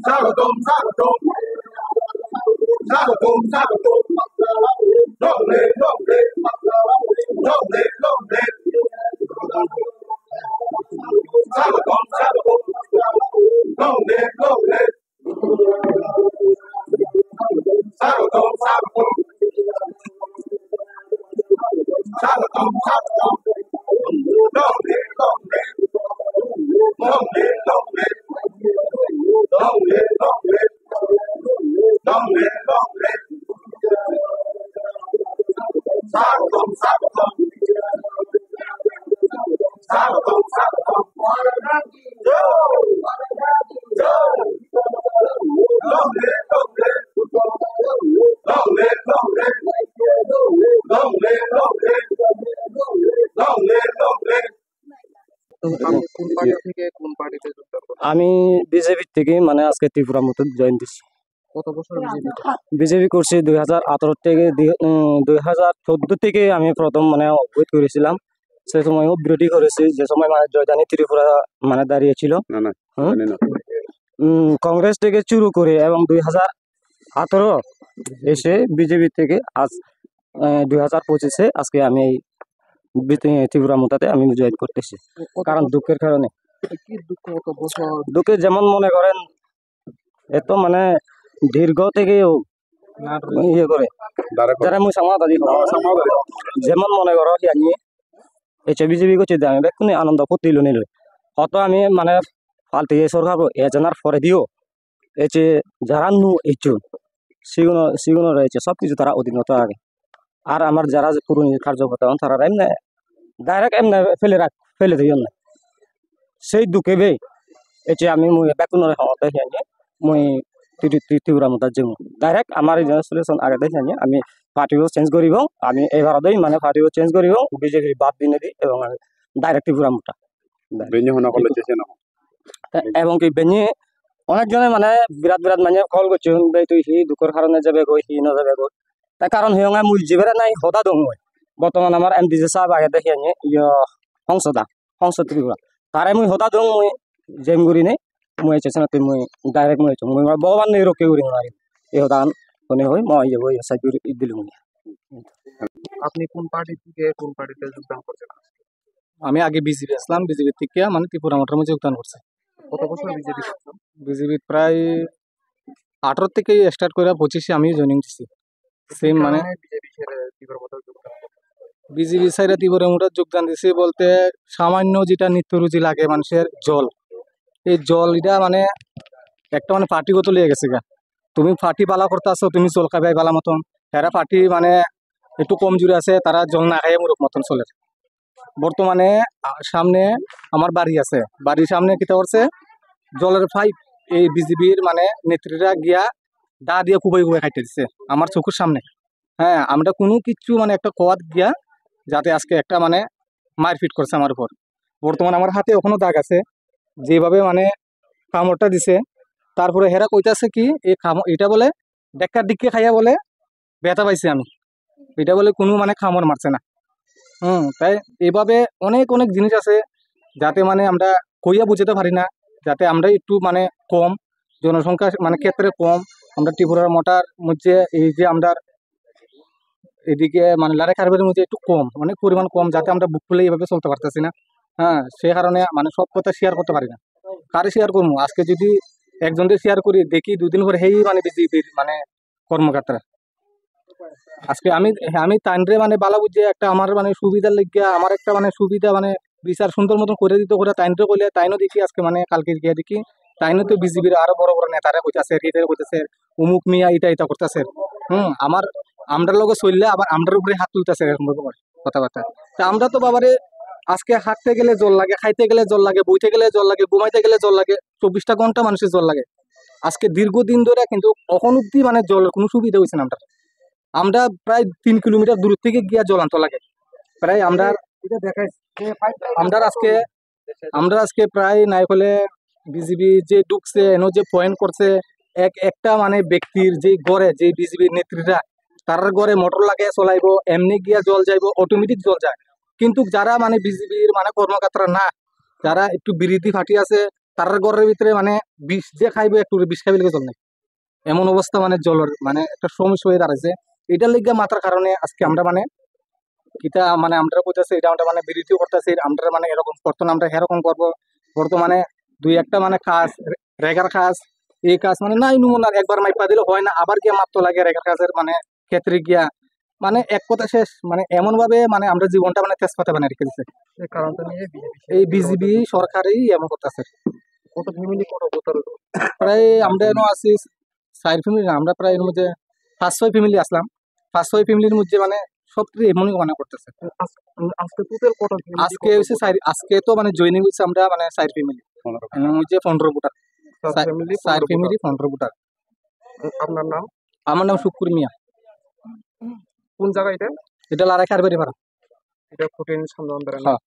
স্বাগতম স্বাগতম স্বাগতম স্বাগতম লংলে লংলে লংলে লংলে স্বাগতম স্বাগতম লংলে লংলে স্বাগতম স্বাগতম স্বাগতম স্বাগতম লংলে লংলে লংলে লংলে লংলে লংলে লংলে লংলে স্বাগতম স্বাগতম স্বাগতম স্বাগতম লংলে লংলে লংলে লংলে লংলে লংলে লংলে লংলে। আমি বিজেপি থেকে মানে আজকে ত্রিপুরা মতো জয়েন দিচ্ছি। কত বছর বিজেপি করছি 2018 থেকে 2014 থেকে আমি প্রথম মানে অবৈধ করেছিলাম। সে সময়ও বিরোধী করেছি, যে সময় মানে জয়দানি ত্রিপুরা মানে দাঁড়িয়েছিল কংগ্রেস থেকে শুরু করে, এবং 2018 এসে বিজেপি থেকে আজ 2025-এ আজকে আমি এই ত্রিপুরা মোতাতে আমি জয়েন করতেছি। কারণ দুঃখের কারণে, দুঃখে যেমন মনে করেন এত মানে দীর্ঘ থেকে ইয়ে করে যারা মুই সমাধান যেমন মনে করো জানিয়ে এসে বিজেপি করছে আমি বেকুনি আনন্দ ফুর্তি নিল অত আমি মানে ফালতে সরকার এজেনার পরে দিও এসে যারা নু ইচ্ছু সিগুনো রয়েছে সবকিছু তারা অধীনত আগে। আর আমার যারা পুরনো কার্যকর্তা তারা এমনি ডাইরেক্ট এমনি ফেলে দিই না সেই দুঃখে বে এসে আমি মুই বেকুনের ক্ষমতা জানিয়ে মুই ত্রিপুরা মতো যে ডাইরেক্ট আমার সলিউশন আগে দেখে নিয়ে আমি পার্টিও চেঞ্জ করিব। আমি এবারতেই মানে পার্টিও চেঞ্জ করিব, বিজেপি বাদ দিনে দিই এবং আমি ডাইরেক্ট ত্রিপুরা মোটা এবং কি বেনিয়ে অনেকজনে মানে বিরাট বিরাট মানে কল করছে তুই সি দুঃখের কারণে যাবে গই সি নাযাবে গই তাই কারণ হিয়ঙে মুই যিবারে নাই সদা দং মই বর্তমান আমার এমডিজি সাহেব আগে দেখে নিয়ে সংসদ ত্রিপুরা তারে মুই সদা দং মই জেমগুড়ি নেই মই চেষ্টা মই ডাইরেক্ট মই মই ভগবান নেই রক্ষে করি মারি এই সদান কোনে হই মই যাবো সাইড দিল। আপনি কোন পার্টি থেকে কোন পার্টিতে যোগদান করছেন? আমি আগে বিজেপি আসলাম, বিজেপি থেকে মানে ত্রিপুরা মোটর মধ্যে যোগদান করছে। কত বছর বিজেপি? বিজেপি প্রায় 18 থেকে স্টার্ট করে 25-এ আমি জয়েনিং দিচ্ছি। সেম মানে বিজেপি সাইডে ত্রিপুরা মোটর যোগদান দিছি বলতে সামান্য যেটা নিত্য রুচি লাগে মানুষের জল, এই জল এটা মানে একটা মানে পার্টিগত লিয়ে গেছে গা। তুমি পার্টি পালা করতে আসো, তুমি জল খাবে পালা মতন, এরা পার্টি মানে একটু কম জুড়ে আছে, তারা জল না খাইয়ে মুরুখ মতন চলে। বর্তমানে সামনে আমার বাড়ি আছে, বাড়ির সামনে কিতা করছে জলের পাইপ এই বিজেপির মানে নেত্রীরা গিয়া দা দিয়ে কুবাই কুবাই খাইতে দিচ্ছে আমার চোখের সামনে। হ্যাঁ, আমরা কোনো কিছু মানে একটা কোয়াদ গিয়া যাতে আজকে একটা মানে মারপিট করছে আমার উপর। বর্তমানে আমার হাতে এখনো দাগ আছে যেভাবে মানে কামড়টা দিছে। তারপরে হেরা কইতাছে কি এটা বলে ডেক্কার দিকে খাইয়া বলে ব্যথা পাইছি আমি, এটা বলে কোনো মানে কামড় মারছে না। তাই এইভাবে অনেক অনেক জিনিস আছে যাতে মানে আমরা কইয়া বুঝতে পারি না, যাতে আমরা একটু মানে কম জনসংখ্যা মানে ক্ষেত্রে কম আমরা ত্রিপুরার মোটার মধ্যে এই যে আমরা এদিকে মানে লারে কারবারের মধ্যে একটু কম অনেক পরিমাণ কম, যাতে আমরা বুক খুলে এইভাবে চলতে পারতেছি না। হ্যাঁ, সে কারণে মানে সব কথা শেয়ার করতে পারি না। কারে শেয়ার করবো? আজকে যদি একজনকে শেয়ার করি দেখি দুদিন পরে হেই মানে বিজেপির মানে কর্মকর্তা আজকে আমি তাইনরে মানে বালা বুঝে একটা আমার মানে সুবিধার লেগে আমার একটা মানে সুবিধা মানে বিচার সুন্দর মতন করে দিতে করে তাইনরে কইলে তাইনও দেখি আজকে মানে কালকে গিয়ে দেখি তাইনও তো বিজেপির আরো বড় বড় নেতারা কইতাছে কইতাছে উমুক মিয়া এটা করতেছে। আমার আমরার লগে চললে আবার আমরার উপরে হাত তুলতেছে এরকম কথাবার্তা। তা আমরা তো বাবারে আজকে হাঁটতে গেলে জল লাগে, খাইতে গেলে জল লাগে, বইতে গেলে জল লাগে, ঘুমাইতে গেলে জল লাগে, 24টা ঘন্টা মানুষের জল লাগে। আজকে দীর্ঘদিন ধরে কিন্তু এখন অব্দি মানে জলের কোনো সুবিধা হয়েছে না। আমরা প্রায় 3 কিলোমিটার দূর থেকে গিয়া জল আনতে লাগে। প্রায় আমরা আজকে প্রায় নাই হলে বিজেপি যে ঢুকছে এনো যে পয়েন্ট করছে একটা মানে ব্যক্তির যে গড়ে যে বিজেপির নেত্রীরা তার গড়ে মোটর লাগিয়ে চলাইবো, এমনি গিয়া জল যাইবো, অটোমেটিক জল যায়। কিন্তু যারা মানে বিজেপির মানে কর্মকর্তারা না, যারা একটু বিরোধী পার্টি আছে তার ঘরের ভিতরে মানে বিষ দিয়ে খাইবে, একটু বিষ খাইবে লেগে জল নাই, এমন অবস্থা মানে জলের মানে একটা সমস্যা হয়ে দাঁড়াইছে। এটার লিগে মাথার কারণে আজকে আমরা মানে কিতা মানে আমরা কইতাছি, এটা আমরা মানে বিরোধিও করতেছি, আমরা মানে এরকম করতো না, আমরা এরকম করবো। বর্তমানে দুই একটা মানে কাজ, রেগার কাজ, এই কাজ মানে নাই নমুনার, একবার মাইপা দিলে হয় না, আবার গিয়ে মাপতো লাগে রেগার কাজের মানে ক্ষেত্রে গিয়া, মানে এক কথা শেষ, মানে এমন ভাবে মানে আমরা জীবনটা মানে তেজপাতা বানিয়ে রেখে দিচ্ছে এই কারণটা নিয়ে এই বিজিবি সরকারই এমন করতেছে। কত ফ্যামিলি কত ভোটার প্রায় আমরা এনো আছি 4 ফ্যামিলি, আমরা প্রায় এর মধ্যে 5-6 ফ্যামিলি আসলাম। 5-6 ফ্যামিলির মধ্যে মানে সবটি এমনই মনে করতেছে। আজকে টোটাল কত আজকে হচ্ছে আজকে তো মানে জয়েনিং হচ্ছে আমরা মানে 4 ফ্যামিলি, হচ্ছে 15 ভোটার, ফ্যামিলি 4 ফ্যামিলি 15 ভোটার। আপনার নাম? আমার নাম শুক্কুর মিয়া। কোন জায়গা এটা? এটা লারাই খারবাড়ি পাড়া। এটা ফুটেন সামনে হ্যাঁ।